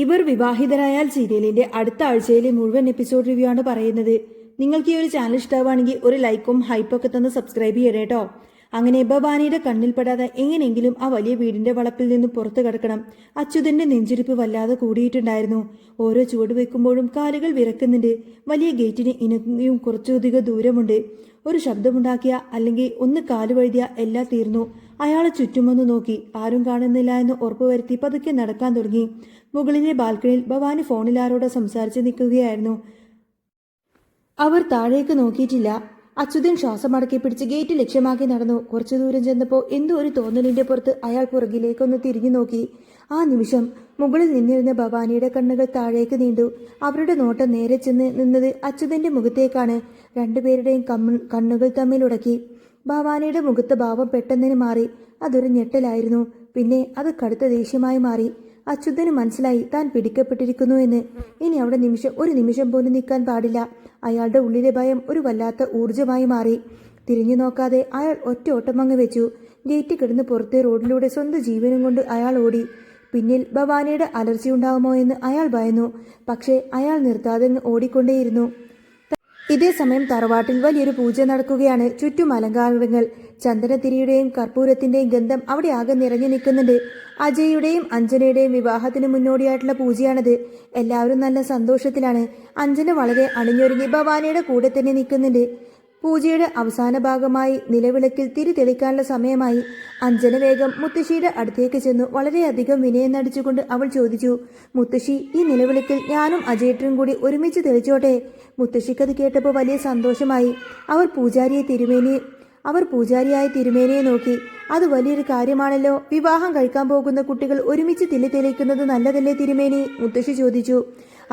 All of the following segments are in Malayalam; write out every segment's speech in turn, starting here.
ഇവർ വിവാഹിതരായാൽ സീരിയലിന്റെ അടുത്ത ആഴ്ചയിലെ മുഴുവൻ എപ്പിസോഡ് റിവ്യൂ ആണ് പറയുന്നത്. നിങ്ങൾക്ക് ഈ ഒരു ചാനൽ ഇഷ്ടമാണെങ്കിൽ ഒരു ലൈക്കും ഹൈപ്പൊക്കെ തന്ന് സബ്സ്ക്രൈബ് ചെയ്യണേട്ടോ. അങ്ങനെ ഭവാനിയുടെ കണ്ണിൽപ്പെടാതെ എങ്ങനെയെങ്കിലും ആ വലിയ വീടിന്റെ വളപ്പിൽ നിന്ന് പുറത്തു കടക്കണം. അച്യുതന്റെ നെഞ്ചിരിപ്പ് വല്ലാതെ കൂടിയിട്ടുണ്ടായിരുന്നു. ഓരോ ചുവട് വെക്കുമ്പോഴും കാലുകൾ വിറക്കുന്നുണ്ട്. വലിയ ഗേറ്റിന് ഇനിയും കുറച്ചധികം ദൂരമുണ്ട്. ഒരു ശബ്ദമുണ്ടാക്കിയ അല്ലെങ്കിൽ ഒന്ന് കാലുവഴുതിയ എല്ലാം തീർന്നു. അയാളെ ചുറ്റുമൊന്ന് നോക്കി ആരും കാണുന്നില്ല എന്ന് ഉറപ്പുവരുത്തി പതുക്കെ നടക്കാൻ തുടങ്ങി. മുകളിലെ ബാൽക്കണിയിൽ ഭവാനി ഫോണിൽ ആരോട് സംസാരിച്ച് നിൽക്കുകയായിരുന്നു. അവർ താഴേക്ക് നോക്കിയിട്ടില്ല. അച്യുതൻ ശ്വാസം അടക്കി പിടിച്ച് ഗേറ്റ് ലക്ഷ്യമാക്കി നടന്നു. കുറച്ചു ദൂരം ചെന്നപ്പോൾ എന്തോ ഒരു തോന്നലിന്റെ പുറത്ത് അയാൾ പുറകിലേക്കൊന്ന് തിരിഞ്ഞു നോക്കി. ആ നിമിഷം മുകളിൽ നിന്നിരുന്ന ഭവാനിയുടെ കണ്ണുകൾ താഴേക്ക് നീണ്ടു. അവരുടെ നോട്ടം നേരെ ചെന്ന് നിന്നത് അച്യുതന്റെ മുഖത്തേക്കാണ്. രണ്ടുപേരുടെയും കണ്ണുകൾ തമ്മിൽ ഉടക്കി. ഭവാനിയുടെ മുഖത്ത് ഭാവം പെട്ടെന്നിന് മാറി. അതൊരു ഞെട്ടലായിരുന്നു. പിന്നെ അത് കടുത്ത ദേഷ്യമായി മാറി. അച്യുതന് മനസ്സിലായി താൻ പിടിക്കപ്പെട്ടിരിക്കുന്നു എന്ന്. ഇനി അവിടെ ഒരു നിമിഷം പോലും നിൽക്കാൻ പാടില്ല. അയാളുടെ ഉള്ളിലെ ഭയം ഒരു വല്ലാത്ത ഊർജമായി മാറി. തിരിഞ്ഞു നോക്കാതെ അയാൾ ഒറ്റ ഓട്ടമങ്ങ് വെച്ചു. ഗേറ്റ് കിടന്ന് പുറത്തെ റോഡിലൂടെ സ്വന്തം ജീവനും കൊണ്ട് അയാൾ ഓടി. പിന്നിൽ ഭവാനിയുടെ അലർച്ചയുണ്ടാവുമോ എന്ന് അയാൾ ഭയന്നു. പക്ഷേ അയാൾ നിർത്താതെ ഓടിക്കൊണ്ടേയിരുന്നു. ഇതേ സമയം തറവാട്ടിൽ വലിയൊരു പൂജ നടക്കുകയാണ്. ചുറ്റും അലങ്കാരങ്ങൾ. ചന്ദനത്തിരിയുടെയും കർപ്പൂരത്തിന്റെയും ഗന്ധം അവിടെ ആകെ നിറഞ്ഞു നിൽക്കുന്നുണ്ട്. അജയുടെയും അഞ്ജനയുടെയും വിവാഹത്തിന് മുന്നോടിയായിട്ടുള്ള പൂജയാണത്. എല്ലാവരും നല്ല സന്തോഷത്തിലാണ്. അഞ്ജന വളരെ അണിഞ്ഞൊരുങ്ങി ഭവാനിയുടെ കൂടെ തന്നെ നിൽക്കുന്നുണ്ട്. പൂജയുടെ അവസാന ഭാഗമായി നിലവിളക്കിൽ തിരി തെളിക്കാനുള്ള സമയമായി. അഞ്ജന വേഗം മുത്തശ്ശിയുടെ അടുത്തേക്ക് ചെന്നു. വളരെയധികം വിനയം നടിച്ചുകൊണ്ട് അവൾ ചോദിച്ചു, മുത്തശ്ശി, ഈ നിലവിളക്കിൽ ഞാനും അജയേട്ടനും കൂടി ഒരുമിച്ച് തെളിച്ചോട്ടെ? മുത്തശ്ശിക്കത് കേട്ടപ്പോൾ വലിയ സന്തോഷമായി. അവർ പൂജാരിയായ തിരുമേനിയെ നോക്കി. അത് വലിയൊരു കാര്യമാണല്ലോ. വിവാഹം കഴിക്കാൻ പോകുന്ന കുട്ടികൾ ഒരുമിച്ച് തിരി തെളിക്കുന്നത് നല്ലതല്ലേ തിരുമേനി? മുത്തശ്ശി ചോദിച്ചു.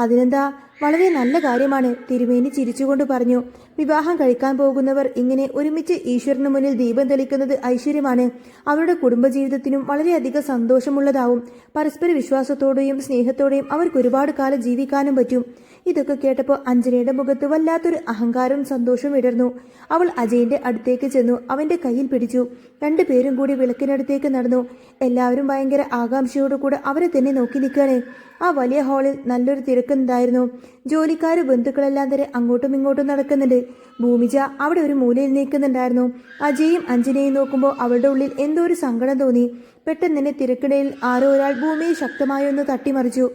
അതിനെന്താ, വളരെ നല്ല കാര്യമാണ്, തിരുമേനി ചിരിച്ചുകൊണ്ട് പറഞ്ഞു. വിവാഹം കഴിക്കാൻ പോകുന്നവർ ഇങ്ങനെ ഒരുമിച്ച് ഈശ്വരന് മുന്നിൽ ദീപം തെളിക്കുന്നത് ഐശ്വര്യമാണ്. അവരുടെ കുടുംബജീവിതത്തിനും വളരെയധികം സന്തോഷമുള്ളതാവും. പരസ്പര വിശ്വാസത്തോടെയും സ്നേഹത്തോടെയും അവർക്ക് ഒരുപാട് കാലം ജീവിക്കാനും പറ്റും. ഇതൊക്കെ കേട്ടപ്പോൾ അഞ്ജനയുടെ മുഖത്ത് വല്ലാത്തൊരു അഹങ്കാരവും സന്തോഷവും വിടർന്നു. അവൾ അജയന്റെ അടുത്തേക്ക് ചെന്നു. അവന്റെ കയ്യിൽ പിടിച്ചു. രണ്ടുപേരും കൂടി വിളക്കിനടുത്തേക്ക് നടന്നു. എല്ലാവരും ഭയങ്കര ആകാംക്ഷയോടുകൂടെ അവരെ തന്നെ നോക്കി നിൽക്കുകയാണ്. ആ വലിയ ഹാളിൽ നല്ലൊരു തിരക്കുണ്ടായിരുന്നു. ജോലിക്കാരും ബന്ധുക്കളെല്ലാം തന്നെ അങ്ങോട്ടും ഇങ്ങോട്ടും നടക്കുന്നുണ്ട്. ഭൂമിജ അവിടെ ഒരു മൂലയിൽ നിൽക്കുന്നുണ്ടായിരുന്നു. അജയും അഞ്ജനയും നോക്കുമ്പോൾ അവളുടെ ഉള്ളിൽ എന്തോ ഒരു സങ്കടം തോന്നി. പെട്ടെന്ന് തന്നെ തിരക്കിടയിൽ ആരോ ഒരാൾ ഭൂമിയെ ശക്തമായി ഒന്ന് തട്ടിമറിച്ചു.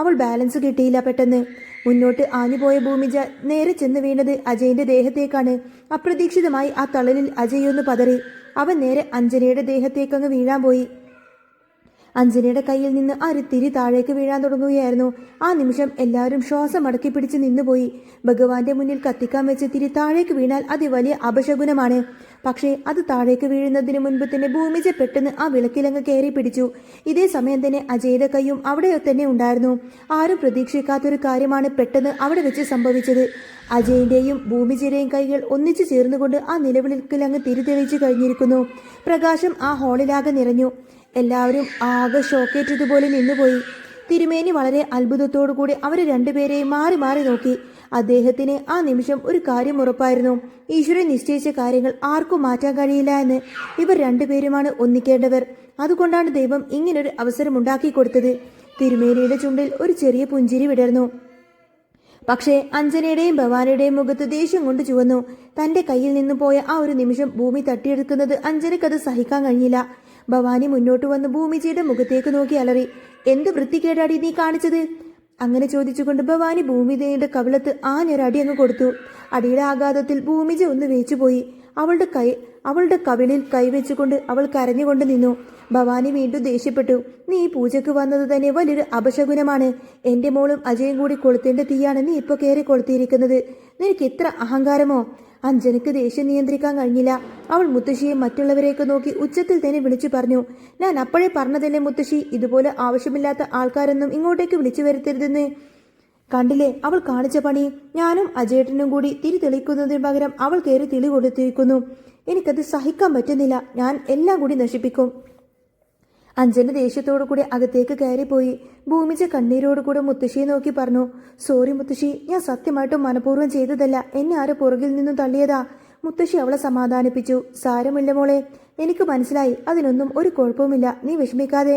അവൾ ബാലൻസ് കിട്ടിയില്ല. പെട്ടെന്ന് മുന്നോട്ട് ആഞ്ഞുപോയ ഭൂമിജ നേരെ ചെന്ന് വീണത് അജയന്റെ ദേഹത്തേക്കാണ്. അപ്രതീക്ഷിതമായി ആ തളലിൽ അജയൊന്ന് പതറി. അവൻ നേരെ അഞ്ജനയുടെ ദേഹത്തേക്കങ്ങ് വീഴാൻ പോയി. അഞ്ജനയുടെ കയ്യിൽ നിന്ന് ഒരു തിരി താഴേക്ക് വീഴാൻ തുടങ്ങുകയായിരുന്നു. ആ നിമിഷം എല്ലാവരും ശ്വാസം അടക്കി പിടിച്ച് നിന്നുപോയി. ഭഗവാന്റെ മുന്നിൽ കത്തിക്കാൻ വെച്ച തിരി താഴേക്ക് വീണാൽ അത് വലിയ അപശകുനമാണ്. പക്ഷേ അത് താഴേക്ക് വീഴുന്നതിന് മുൻപ് തന്നെ ഭൂമിജ പെട്ടെന്ന് ആ വിളക്കിലങ്ങ് കയറി പിടിച്ചു. ഇതേ സമയം തന്നെ അജയുടെ കൈയും അവിടെ തന്നെ ഉണ്ടായിരുന്നു. ആരും പ്രതീക്ഷിക്കാത്തൊരു കാര്യമാണ് പെട്ടെന്ന് അവിടെ വെച്ച് സംഭവിച്ചത്. അജയന്റെയും ഭൂമിജയുടെയും കൈകൾ ഒന്നിച്ചു ചേർന്നുകൊണ്ട് ആ നിലവിളക്കിലങ്ങ് തിരി തെളിച്ചു കഴിഞ്ഞിരിക്കുന്നു. പ്രകാശം ആ ഹാളിലാകെ നിറഞ്ഞു. എല്ലാവരും ആകെ ഷോക്കേറ്റതുപോലെ നിന്നുപോയി. തിരുമേനി വളരെ അത്ഭുതത്തോടുകൂടി അവരെ രണ്ടുപേരെയും മാറി മാറി നോക്കി. അദ്ദേഹത്തിന് ആ നിമിഷം ഒരു കാര്യം ഉറപ്പായിരുന്നു. ഈശ്വരൻ നിശ്ചയിച്ച കാര്യങ്ങൾ ആർക്കും മാറ്റാൻ കഴിയില്ല എന്ന്. ഇവർ രണ്ടുപേരുമാണ് ഒന്നിക്കേണ്ടവർ. അതുകൊണ്ടാണ് ദൈവം ഇങ്ങനൊരു അവസരം ഉണ്ടാക്കി കൊടുത്തത്. തിരുമേനിയുടെ ചുണ്ടിൽ ഒരു ചെറിയ പുഞ്ചിരി വിടർന്നു. പക്ഷേ അഞ്ജനയുടെയും ഭവാനിയുടെയും മുഖത്ത് ദേഷ്യം കൊണ്ട് ചുവന്നു. തന്റെ കയ്യിൽ നിന്ന് പോയ ആ ഒരു നിമിഷം ഭൂമി തട്ടിയെടുക്കുന്നത് അഞ്ജനക്കത് സഹിക്കാൻ കഴിഞ്ഞില്ല. ഭവാനി മുന്നോട്ട് വന്ന് ഭൂമിജിയുടെ മുഖത്തേക്ക് നോക്കി അലറി, എന്ത് വൃത്തികേടാടി നീ കാണിച്ചത്? അങ്ങനെ ചോദിച്ചുകൊണ്ട് ഭവാനി ഭൂമിജയുടെ കവിളത്ത് ആഞ്ഞൊരടി അങ്ങ് കൊടുത്തു. അടിയുടെ ആഘാതത്തിൽ ഭൂമിജ ഒന്ന് വേച്ചുപോയി. അവളുടെ കവിളിൽ കൈവച്ചുകൊണ്ട് അവൾ കരഞ്ഞുകൊണ്ട് നിന്നു. ഭവാനി വീണ്ടും ദേഷ്യപ്പെട്ടു. നീ ഈ പൂജക്ക് വന്നത് തന്നെ വലിയൊരു അപശകുനമാണ്. എന്റെ മോളും അജയും കൂടി കൊളുത്തേണ്ട തീയാണ് നീ ഇപ്പൊ കയറി കൊളുത്തിയിരിക്കുന്നത്. നിനക്ക് ഇത്ര അഹങ്കാരമോ? അഞ്ജനക്ക് ദേഷ്യം നിയന്ത്രിക്കാൻ കഴിഞ്ഞില്ല. അവൾ മുത്തശ്ശിയെ മറ്റുള്ളവരെയൊക്കെ നോക്കി ഉച്ചത്തിൽ തന്നെ വിളിച്ചു പറഞ്ഞു, ഞാൻ അപ്പോഴേ പറഞ്ഞതല്ലേ മുത്തശ്ശി, ഇതുപോലെ ആവശ്യമില്ലാത്ത ആൾക്കാരൊന്നും ഇങ്ങോട്ടേക്ക് വിളിച്ചു വരുത്തരുതെന്ന്. കണ്ടില്ലേ അവൾ കാണിച്ച പണി? ഞാനും അജയേട്ടനും കൂടി തിരി തെളിക്കുന്നതിന് പകരം അവൾ കയറി തിളി കൊടുത്തിരിക്കുന്നു. എനിക്കത് സഹിക്കാൻ പറ്റുന്നില്ല. ഞാൻ എല്ലാം കൂടി നശിപ്പിക്കും. അഞ്ജന ദേഷ്യത്തോടു കൂടി അകത്തേക്ക് കയറിപ്പോയി. ഭൂമിജ കണ്ണീരോടുകൂടെ മുത്തശ്ശിയെ നോക്കി പറഞ്ഞു, സോറി മുത്തശ്ശി, ഞാൻ സത്യമായിട്ടും മനഃപൂർവ്വം ചെയ്തതല്ല. എന്നെ ആരോ പുറകിൽ നിന്നും തള്ളിയതാ. മുത്തശ്ശി അവളെ സമാധാനിപ്പിച്ചു. സാരമില്ല മോളെ, എനിക്ക് മനസ്സിലായി. അതിനൊന്നും ഒരു കുഴപ്പവുമില്ല. നീ വിഷമിക്കാതെ.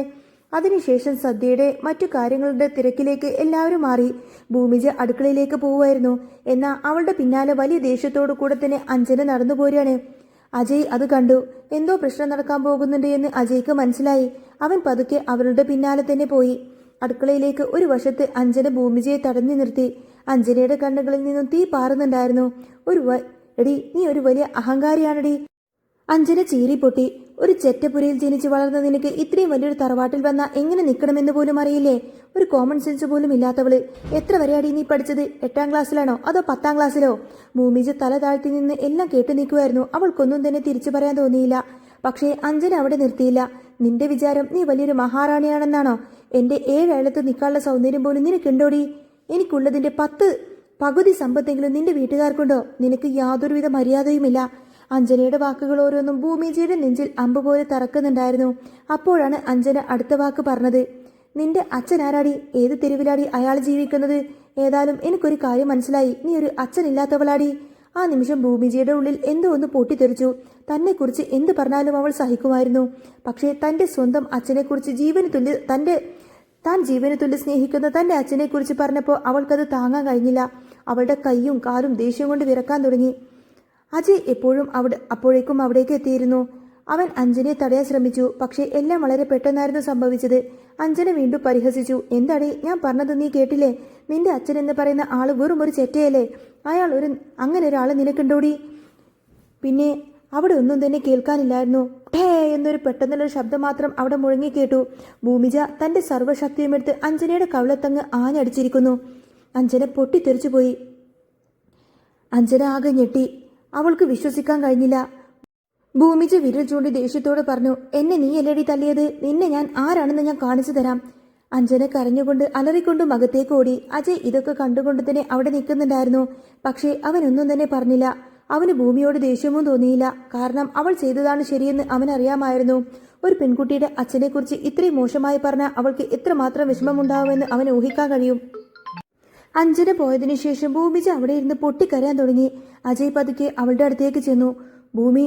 അതിനുശേഷം സദ്യയുടെ മറ്റു കാര്യങ്ങളുടെ തിരക്കിലേക്ക് എല്ലാവരും മാറി. ഭൂമിജ അടുക്കളയിലേക്ക് പോവുമായിരുന്നു. എന്നാൽ അവളുടെ പിന്നാലെ വലിയ ദേഷ്യത്തോടു കൂടെ തന്നെ അഞ്ജന നടന്നു പോരുകയാണ്. അജയ് അത് കണ്ടു. എന്തോ പ്രശ്നം നടക്കാൻ പോകുന്നുണ്ട് എന്ന് അജയ്ക്ക് മനസ്സിലായി. അവൻ പതുക്കെ അവളുടെ പിന്നാലെ തന്നെ പോയി. അടുക്കളയിലേക്ക് ഒരു വശത്ത് അഞ്ജന ഭൂമിജയെ തടഞ്ഞു നിർത്തി. അഞ്ജനയുടെ കണ്ണുകളിൽ നിന്നും തീ പാറുന്നുണ്ടായിരുന്നു. എടി, നീ ഒരു വലിയ അഹങ്കാരിയാണടി. അഞ്ജന ചീറിപ്പൊട്ടി. ഒരു ചെറ്റപ്പുരയിൽ ജനിച്ചു വളർന്ന നിനക്ക് ഇത്രയും വലിയൊരു തറവാട്ടിൽ വന്നാൽ എങ്ങനെ നിൽക്കണമെന്ന് പോലും അറിയില്ലേ? ഒരു കോമൺ സെൻസ് പോലും ഇല്ലാത്തവള്. എത്ര വരെയാടി നീ പഠിച്ചത്? 8ാം ക്ലാസ്സിലാണോ അതോ 10ാം ക്ലാസ്സിലോ? ഭൂമിജ തല താഴ്ത്തി നിന്ന് എല്ലാം കേട്ടു നിൽക്കുമായിരുന്നു. അവൾക്കൊന്നും തന്നെ തിരിച്ചു പറയാൻ തോന്നിയില്ല. പക്ഷേ അഞ്ജന അവിടെ നിർത്തിയില്ല. നിന്റെ വിചാരം നീ വലിയൊരു മഹാറാണിയാണെന്നാണോ? എന്റെ 7 അയലത്ത് നിൽക്കാനുള്ള സൗന്ദര്യം പോലും നിനക്കുണ്ടോടി? എനിക്കുള്ളതിന്റെ പകുതി സമ്പത്തെങ്കിലും നിന്റെ വീട്ടുകാർക്കുണ്ടോ? നിനക്ക് യാതൊരുവിധ മര്യാദയുമില്ല. അഞ്ജനയുടെ വാക്കുകൾ ഓരോന്നും ഭൂമിജിയുടെ നെഞ്ചിൽ അമ്പ് പോലെ തറക്കുന്നുണ്ടായിരുന്നു. അപ്പോഴാണ് അഞ്ജന അടുത്ത വാക്ക് പറഞ്ഞത്. നിന്റെ അച്ഛൻ ആരാടി? ഏത് തെരുവിലാടി അയാൾ ജീവിക്കുന്നത്? ഏതായാലും എനിക്കൊരു കാര്യം മനസ്സിലായി. നീ ഒരു അച്ഛനില്ലാത്തവളാടി. ആ നിമിഷം ഭൂമിജിയുടെ ഉള്ളിൽ എന്തോ ഒന്ന് പൊട്ടിത്തെറിച്ചു. തന്നെക്കുറിച്ച് എന്ത് പറഞ്ഞാലും അവൾ സഹിക്കുമായിരുന്നു. പക്ഷേ തന്റെ സ്വന്തം അച്ഛനെക്കുറിച്ച് താൻ ജീവന് തുല്യ സ്നേഹിക്കുന്ന തന്റെ അച്ഛനെക്കുറിച്ച് പറഞ്ഞപ്പോൾ അവൾക്കത് താങ്ങാൻ കഴിഞ്ഞില്ല. അവളുടെ കൈയും കാലും ദേഷ്യം കൊണ്ട് വിറക്കാൻ തുടങ്ങി. അജയ് അപ്പോഴേക്കും അവിടേക്ക് എത്തിയിരുന്നു. അവൻ അഞ്ജനയെ തടയാൻ ശ്രമിച്ചു. പക്ഷേ എല്ലാം വളരെ പെട്ടെന്നായിരുന്നു സംഭവിച്ചത്. അഞ്ജന വീണ്ടും പരിഹസിച്ചു. എന്താടി, ഞാൻ പറഞ്ഞത് നീ കേട്ടില്ലേ? നിന്റെ അച്ഛൻ എന്ന് പറയുന്ന ആള് വെറും ഒരു ചെറ്റയല്ലേ? അങ്ങനെ ഒരാള് നിനക്കുണ്ടോടി? പിന്നെ അവിടെ ഒന്നും തന്നെ കേൾക്കാനില്ലായിരുന്നു. ടേ എന്നൊരു പെട്ടെന്നുള്ളൊരു ശബ്ദം മാത്രം അവിടെ മുഴങ്ങി കേട്ടു. ഭൂമിജ തന്റെ സർവ്വശക്തിയുമെടുത്ത് അഞ്ജനയുടെ കവിളത്തങ്ങ് ആഞ്ഞടിച്ചിരിക്കുന്നു. അഞ്ജന പൊട്ടിത്തെറിച്ചുപോയി. അഞ്ജന ആകെ ഞെട്ടി. അവൾക്ക് വിശ്വസിക്കാൻ കഴിഞ്ഞില്ല. ഭൂമിജ വിരൽ ചൂണ്ടി ദേഷ്യത്തോട് പറഞ്ഞു. എന്നെ നീ എല്ലടി തല്ലിയത്? നിന്നെ ഞാൻ ആരാണെന്ന് ഞാൻ കാണിച്ചു തരാം. അഞ്ജന കരഞ്ഞുകൊണ്ട് അലറിക്കൊണ്ടും അകത്തേക്ക് ഓടി. അജയ് ഇതൊക്കെ കണ്ടുകൊണ്ട് തന്നെ അവിടെ നിൽക്കുന്നുണ്ടായിരുന്നു. പക്ഷേ അവനൊന്നും തന്നെ പറഞ്ഞില്ല. അവന് ഭൂമിയോട് ദേഷ്യമൊന്നും തോന്നിയില്ല. കാരണം അവൾ ചെയ്തതാണ് ശരിയെന്ന് അവനറിയാമായിരുന്നു. ഒരു പെൺകുട്ടിയുടെ അച്ഛനെക്കുറിച്ച് ഇത്രയും മോശമായി പറഞ്ഞാൽ അവൾക്ക് എത്രമാത്രം വിഷമമുണ്ടാവുമെന്ന് അവന് ഊഹിക്കാൻ കഴിയും. അഞ്ജന പോയതിനു ശേഷം ഭൂമിജ അവിടെ ഇരുന്ന് പൊട്ടിക്കരയാൻ തുടങ്ങി. അജയ് പതുക്കെ അവളുടെ അടുത്തേക്ക് ചെന്നു. ഭൂമി,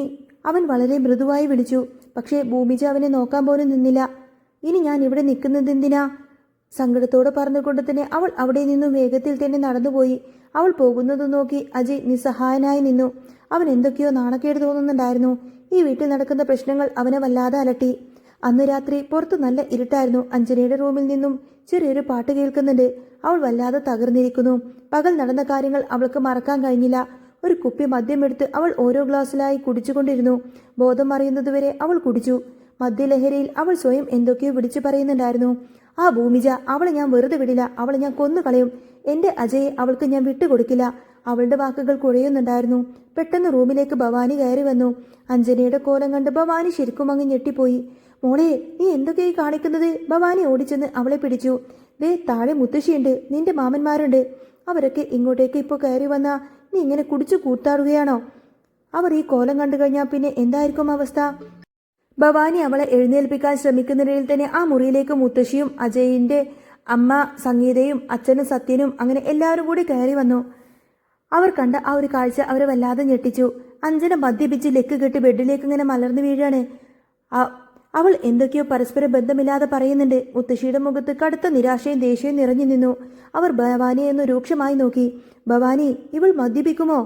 അവൻ വളരെ മൃദുവായി വിളിച്ചു. പക്ഷേ ഭൂമിജ അവനെ നോക്കാൻ പോലും നിന്നില്ല. ഇനി ഞാൻ ഇവിടെ നിൽക്കുന്നതെന്തിനാ? സങ്കടത്തോടെ പറഞ്ഞുകൊണ്ട് തന്നെ അവൾ അവിടെ നിന്നും വേഗത്തിൽ തന്നെ നടന്നുപോയി. അവൾ പോകുന്നത് നോക്കി അജയ് നിസ്സഹായനായി നിന്നു. അവൻ എന്തൊക്കെയോ നാണക്കേട് തോന്നുന്നുണ്ടായിരുന്നു. ഈ വീട്ടിൽ നടക്കുന്ന പ്രശ്നങ്ങൾ അവനെ വല്ലാതെ അലട്ടി. അന്ന് രാത്രി പുറത്ത് നല്ല ഇരുട്ടായിരുന്നു. അഞ്ജനയുടെ റൂമിൽ നിന്നും ചെറിയൊരു പാട്ട് കേൾക്കുന്നുണ്ട്. അവൾ വല്ലാതെ തകർന്നിരിക്കുന്നു. പകൽ നടന്ന കാര്യങ്ങൾ അവൾക്ക് മറക്കാൻ കഴിഞ്ഞില്ല. ഒരു കുപ്പി മദ്യമെടുത്ത് അവൾ ഓരോ ഗ്ലാസ്സിലായി കുടിച്ചുകൊണ്ടിരുന്നു. ബോധം അറിയുന്നതുവരെ അവൾ കുടിച്ചു. മദ്യലഹരിയിൽ അവൾ സ്വയം എന്തൊക്കെയോ വിളിച്ചു പറയുന്നുണ്ടായിരുന്നു. ആ ഭൂമിജ, അവളെ ഞാൻ വെറുതെ വിടില്ല. അവളെ ഞാൻ കൊന്നുകളയും. എന്റെ അജയെ അവൾക്ക് ഞാൻ വിട്ടുകൊടുക്കില്ല. അവളുടെ വാക്കുകൾ കുഴയുന്നുണ്ടായിരുന്നു. പെട്ടെന്ന് റൂമിലേക്ക് ഭവാനി കയറി വന്നു. അഞ്ജനയുടെ കോലം കണ്ട് ഭവാനി ശരിക്കും അങ്ങ് ഞെട്ടിപ്പോയി. മോളെ, നീ എന്തൊക്കെയായി കാണിക്കുന്നത്? ഭവാനി ഓടിച്ചെന്ന് അവളെ പിടിച്ചു. ദേ, താഴെ മുത്തശ്ശിയുണ്ട്, നിന്റെ മാമന്മാരുണ്ട്. അവരൊക്കെ ഇങ്ങോട്ടേക്ക് ഇപ്പോൾ കയറി വന്നാ നീ ഇങ്ങനെ കുടിച്ചു കൂത്താറുകയാണോ? അവർ ഈ കോലം കണ്ടു കഴിഞ്ഞാൽ പിന്നെ എന്തായിരിക്കും അവസ്ഥ? ഭവാനി അവളെ എഴുന്നേൽപ്പിക്കാൻ ശ്രമിക്കുന്നതിനിടയിൽ തന്നെ ആ മുറിയിലേക്ക് മുത്തശ്ശിയും അജയിന്റെ അമ്മ സംഗീതയും അച്ഛനും സത്യനും അങ്ങനെ എല്ലാവരും കൂടി കയറി വന്നു. അവർ കണ്ട ആ ഒരു കാഴ്ച അവരെ വല്ലാതെ ഞെട്ടിച്ചു. അഞ്ജന മദ്യപിച്ച് ലെക്ക് കെട്ടി ബെഡിലേക്ക് ഇങ്ങനെ മലർന്നു വീഴാണ്. അവൾ എന്തൊക്കെയോ പരസ്പരം ബന്ധമില്ലാതെ പറയുന്നുണ്ട്. മുത്തശ്ശിയുടെ മുഖത്ത് കടുത്ത നിരാശയും ദേഷ്യവും നിറഞ്ഞു നിന്നു. അവർ ഭവാനിയെ ഒന്ന് രൂക്ഷമായി നോക്കി. ഭവാനി, ഇവൾ മദ്യപിക്കുമോ?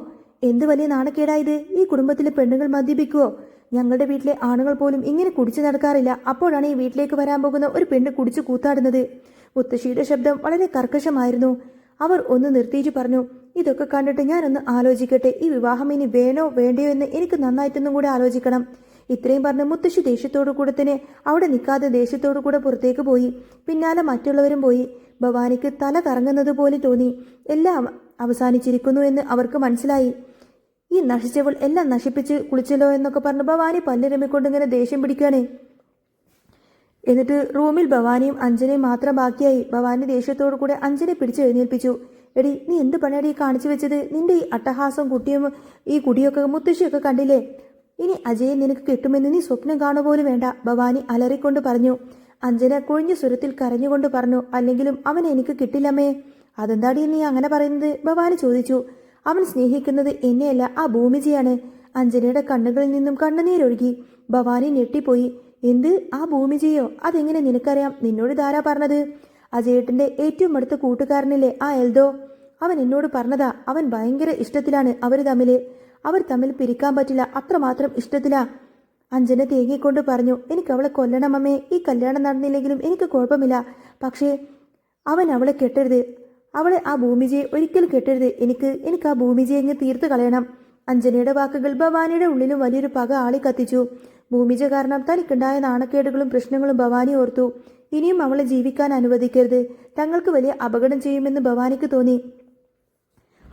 എന്ത് വലിയ നാണക്കേടായത്! ഈ കുടുംബത്തിലെ പെണ്ണുങ്ങൾ മദ്യപിക്കുവോ? ഞങ്ങളുടെ വീട്ടിലെ ആണുങ്ങൾ പോലും ഇങ്ങനെ കുടിച്ചു നടക്കാറില്ല. അപ്പോഴാണ് ഈ വീട്ടിലേക്ക് വരാൻ പോകുന്ന ഒരു പെണ്ണ് കുടിച്ചു കൂത്താടുന്നത്. മുത്തശ്ശിയുടെ ശബ്ദം വളരെ കർക്കശമായിരുന്നു. അവർ ഒന്ന് നിർത്തിച്ചു പറഞ്ഞു. ഇതൊക്കെ കണ്ടിട്ട് ഞാനൊന്ന് ആലോചിക്കട്ടെ. ഈ വിവാഹം ഇനി വേണോ വേണ്ടയോ എന്ന് എനിക്ക് നന്നായിട്ടൊന്നും കൂടെ ആലോചിക്കണം. ഇത്രയും പറഞ്ഞ് മുത്തശ്ശി ദേഷ്യത്തോടു കൂടെ തന്നെ അവിടെ നിൽക്കാതെ ദേഷ്യത്തോടു കൂടെ പുറത്തേക്ക് പോയി. പിന്നാലെ മറ്റുള്ളവരും പോയി. ഭവാനിക്ക് തല കറങ്ങുന്നത് പോലെ തോന്നി. എല്ലാം അവസാനിച്ചിരിക്കുന്നു എന്ന് അവർക്ക് മനസ്സിലായി. ഈ നശിച്ചവൾ എല്ലാം നശിപ്പിച്ച് കുളിച്ചല്ലോ എന്നൊക്കെ പറഞ്ഞ് ഭവാനി പല്ലിരമ്മിക്കൊണ്ടിങ്ങനെ ദേഷ്യം പിടിക്കുകയാണ്. എന്നിട്ട് റൂമിൽ ഭവാനിയും അഞ്ജനയും മാത്രം ബാക്കിയായി. ഭവാനി ദേഷ്യത്തോടു കൂടെ അഞ്ജനെ പിടിച്ച് എഴുന്നേൽപ്പിച്ചു. എടി, നീ എന്ത് പണിയാടി കാണിച്ചു വെച്ചത്? നിന്റെ ഈ അട്ടഹാസം ഈ കുടിയൊക്കെ മുത്തശ്ശിയൊക്കെ കണ്ടില്ലേ? ഇനി അജയെ നിനക്ക് കിട്ടുമെന്ന് നീ സ്വപ്നം കാണുപോലും വേണ്ട, ഭവാനി അലറിക്കൊണ്ട് പറഞ്ഞു. അഞ്ജന കുഴിഞ്ഞ സ്വരത്തിൽ കരഞ്ഞുകൊണ്ട് പറഞ്ഞു. അല്ലെങ്കിലും അവൻ എനിക്ക് കിട്ടില്ലമ്മേ. അതെന്താടി നീ അങ്ങനെ പറയുന്നത്? ഭവാനി ചോദിച്ചു. അവൻ സ്നേഹിക്കുന്നത് എന്നെയല്ല, ആ ഭൂമിജിയാണ്. അഞ്ജനയുടെ കണ്ണുകളിൽ നിന്നും കണ്ണുനീരൊഴുകി. ഭവാനി ഞെട്ടിപ്പോയി. എന്ത്, ആ ഭൂമിജയോ? അതെങ്ങനെ നിനക്കറിയാം? നിന്നോട് ഇതാരാ പറഞ്ഞത്? അജയേട്ടന്റെ ഏറ്റവും അടുത്ത കൂട്ടുകാരനില്ലേ ആ എൽദോ, അവൻ എന്നോട് പറഞ്ഞതാ. അവൻ ഭയങ്കര ഇഷ്ടത്തിലാണ് അവർ തമ്മിൽ പിരിക്കാൻ പറ്റില്ല, അത്രമാത്രം ഇഷ്ടത്തിലാ. അഞ്ജന തേങ്ങിക്കൊണ്ട് പറഞ്ഞു. എനിക്ക് അവളെ കൊല്ലണം അമ്മേ. ഈ കല്യാണം നടന്നില്ലെങ്കിലും എനിക്ക് കുഴപ്പമില്ല. പക്ഷേ അവൻ അവളെ കെട്ടരുത്. അവളെ, ആ ഭൂമിജയെ ഒരിക്കലും കെട്ടരുത്. എനിക്ക് ആ ഭൂമിജയെ അങ്ങ് തീർത്ത് കളയണം. അഞ്ജനയുടെ വാക്കുകൾ ഭവാനിയുടെ ഉള്ളിലും വലിയൊരു പക ആളി കത്തിച്ചു. ഭൂമിജ കാരണം തനിക്കുണ്ടായ നാണക്കേടുകളും പ്രശ്നങ്ങളും ഭവാനി ഓർത്തു. ഇനിയും അവളെ ജീവിക്കാൻ അനുവദിക്കരുത്. തങ്ങൾക്ക് വലിയ അപകടം ചെയ്യുമെന്ന് ഭവാനിക്ക് തോന്നി.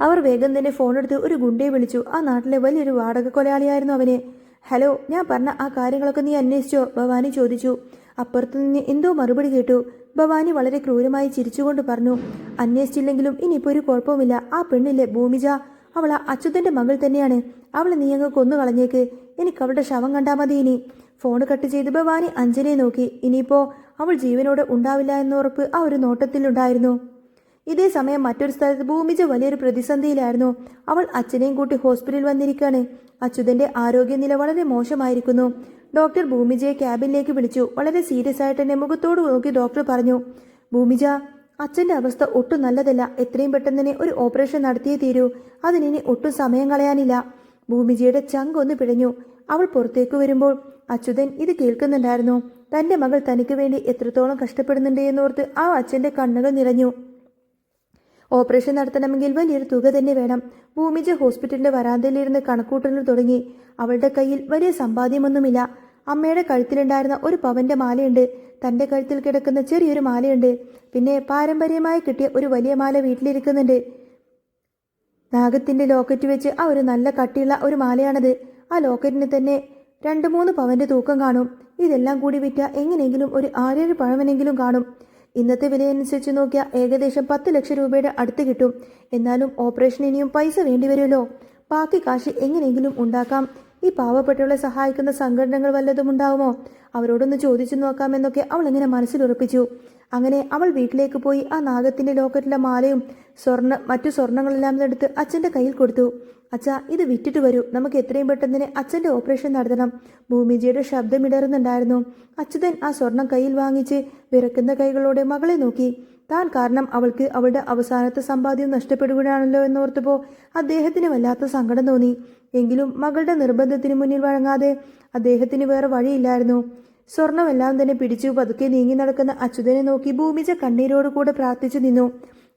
അവർ വേഗം തന്നെ ഫോണെടുത്ത് ഒരു ഗുണ്ടയെ വിളിച്ചു. ആ നാട്ടിലെ വലിയൊരു വാടക കൊലയാളിയായിരുന്നു അവന്. ഹലോ, ഞാൻ പറഞ്ഞ ആ കാര്യങ്ങളൊക്കെ നീ അന്വേഷിച്ചോ? ഭവാനി ചോദിച്ചു. അപ്പുറത്തു നിന്ന് എന്തോ മറുപടി കേട്ടു. ഭവാനി വളരെ ക്രൂരമായി ചിരിച്ചുകൊണ്ട് പറഞ്ഞു. അന്വേഷിച്ചില്ലെങ്കിലും ഇനിയിപ്പോൾ ഒരു കുഴപ്പവുമില്ല. ആ പെണ്ണില്ലേ ഭൂമിജ, അവൾ ആ അച്യുതന്റെ മകൾ തന്നെയാണ്. അവളെ നീ അങ്ങ് കൊന്നു കളഞ്ഞേക്ക്. എനിക്ക് അവളുടെ ശവം കണ്ടാൽ മതി. ഇനി ഫോൺ കട്ട് ചെയ്ത് ഭവാനി അഞ്ജനയെ നോക്കി. ഇനിയിപ്പോ അവൾ ജീവനോടെ ഉണ്ടാവില്ല എന്ന ഉറപ്പ് ആ ഒരു നോട്ടത്തിലുണ്ടായിരുന്നു. ഇതേ സമയം മറ്റൊരു സ്ഥലത്ത് ഭൂമിജ വലിയൊരു പ്രതിസന്ധിയിലായിരുന്നു. അവൾ അച്ഛനെയും കൂട്ടി ഹോസ്പിറ്റലിൽ വന്നിരിക്കുകയാണ്. അച്യുതന്റെ ആരോഗ്യനില വളരെ മോശമായിരിക്കുന്നു. ഡോക്ടർ ഭൂമിജയെ ക്യാബിനിലേക്ക് വിളിച്ചു. വളരെ സീരിയസ് ആയിട്ട് തന്നെ മുഖത്തോട് നോക്കി ഡോക്ടർ പറഞ്ഞു. ഭൂമിജ, അച്ഛന്റെ അവസ്ഥ ഒട്ടും നല്ലതല്ല. എത്രയും പെട്ടെന്ന് തന്നെ ഒരു ഓപ്പറേഷൻ നടത്തിയേ തീരൂ. അതിനി ഒട്ടും സമയം കളയാനില്ല. ഭൂമിജയുടെ ചങ്കൊന്ന് പിഴഞ്ഞു. അവൾ പുറത്തേക്ക് വരുമ്പോൾ അച്യുതൻ ഇത് കേൾക്കുന്നുണ്ടായിരുന്നു. തന്റെ മകൾ തനിക്ക് വേണ്ടി എത്രത്തോളം കഷ്ടപ്പെടുന്നുണ്ട് എന്നോർത്ത് ആ അച്ഛന്റെ കണ്ണുകൾ നിറഞ്ഞു. ഓപ്പറേഷൻ നടത്തണമെങ്കിൽ വലിയൊരു തുക തന്നെ വേണം. ഭൂമിജ ഹോസ്പിറ്റലിന്റെ വരാന്തയിലിരുന്ന് കണക്കൂട്ടൽ തുടങ്ങി. അവളുടെ കയ്യിൽ വലിയ സമ്പാദ്യമൊന്നുമില്ല. അമ്മയുടെ കഴുത്തിലുണ്ടായിരുന്ന ഒരു പവന്റെ മാലയുണ്ട്. തന്റെ കഴുത്തിൽ കിടക്കുന്ന ചെറിയൊരു മാലയുണ്ട്. പിന്നെ പാരമ്പര്യമായി കിട്ടിയ ഒരു വലിയ മാല വീട്ടിലിരിക്കുന്നുണ്ട്. നാഗത്തിന്റെ ലോക്കറ്റ് വെച്ച് ആ ഒരു നല്ല കട്ടിയുള്ള ഒരു മാലയാണത്. ആ ലോക്കറ്റിന് തന്നെ 2-3 പവന്റെ തൂക്കം കാണും. ഇതെല്ലാം കൂടി വിറ്റ എങ്ങനെയെങ്കിലും ഒരു 6-7 പഴവനെങ്കിലും കാണും. ഇന്നത്തെ വിലയനുസരിച്ച് നോക്കിയാൽ ഏകദേശം 10 ലക്ഷം രൂപയുടെ അടുത്ത് കിട്ടും. എന്നാലും ഓപ്പറേഷൻ ഇനിയും പൈസ വേണ്ടിവരുമല്ലോ. ബാക്കി കാശ് എങ്ങനെയെങ്കിലും ഉണ്ടാക്കാം. ഈ പാവപ്പെട്ടവളെ സഹായിക്കുന്ന സംഘടനകൾ വല്ലതും ഉണ്ടാവുമോ? അവരോടൊന്ന് ചോദിച്ചു നോക്കാമെന്നൊക്കെ അവൾ ഇങ്ങനെ മനസ്സിലുറപ്പിച്ചു. അങ്ങനെ അവൾ വീട്ടിലേക്ക് പോയി ആ നാഗത്തിന്റെ ലോക്കറ്റിലെ മാലയും മറ്റു സ്വർണങ്ങളെല്ലാം എടുത്ത് അച്ഛന്റെ കയ്യിൽ കൊടുത്തു. അച്ഛാ, ഇത് വിറ്റിട്ട് വരൂ. നമുക്ക് എത്രയും പെട്ടെന്ന് തന്നെ അച്ഛന്റെ ഓപ്പറേഷൻ നടത്തണം. ഭൂമിജിയുടെ ശബ്ദമിടറുന്നുണ്ടായിരുന്നു. അച്യുതൻ ആ സ്വർണം കയ്യിൽ വാങ്ങിച്ച് വിറക്കുന്ന കൈകളോടെ മകളെ നോക്കി. താൻ കാരണം അവൾക്ക് അവളുടെ അവസാനത്തെ സമ്പാദ്യം നഷ്ടപ്പെടുകയാണല്ലോ എന്നോർത്തപ്പോൾ അദ്ദേഹത്തിന് വല്ലാത്ത സങ്കടം തോന്നി. എങ്കിലും മകളുടെ നിർബന്ധത്തിന് മുന്നിൽ വഴങ്ങാതെ അദ്ദേഹത്തിന് വേറെ വഴിയില്ലായിരുന്നു. സ്വർണമെല്ലാം തന്നെ പിടിച്ചു പതുക്കെ നീങ്ങി നടക്കുന്ന അച്യുതനെ നോക്കി ഭൂമിജ കണ്ണീരോടുകൂടെ പ്രാർത്ഥിച്ചു നിന്നു.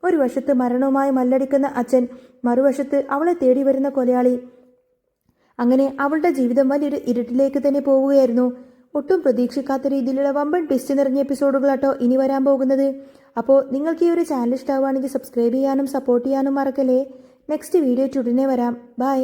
ഒരു വശത്ത് മരണവുമായി മല്ലടിക്കുന്ന അച്ഛൻ, മറുവശത്ത് അവളെ തേടി വരുന്ന കൊലയാളി. അങ്ങനെ അവളുടെ ജീവിതം വലിയൊരു ഇരുട്ടിലേക്ക് തന്നെ പോവുകയായിരുന്നു. ഒട്ടും പ്രതീക്ഷിക്കാത്ത രീതിയിലുള്ള വമ്പൻ ട്വിസ്റ്റ് നിറഞ്ഞ എപ്പിസോഡുകളാട്ടോ ഇനി വരാൻ പോകുന്നത്. അപ്പോൾ നിങ്ങൾക്ക് ഈ ഒരു ചാനൽ ഇഷ്ടമാവുകയാണെങ്കിൽ സബ്സ്ക്രൈബ് ചെയ്യാനും സപ്പോർട്ട് ചെയ്യാനും മറക്കല്ലേ. നെക്സ്റ്റ് വീഡിയോ ഉടനെ വരാം. ബൈ.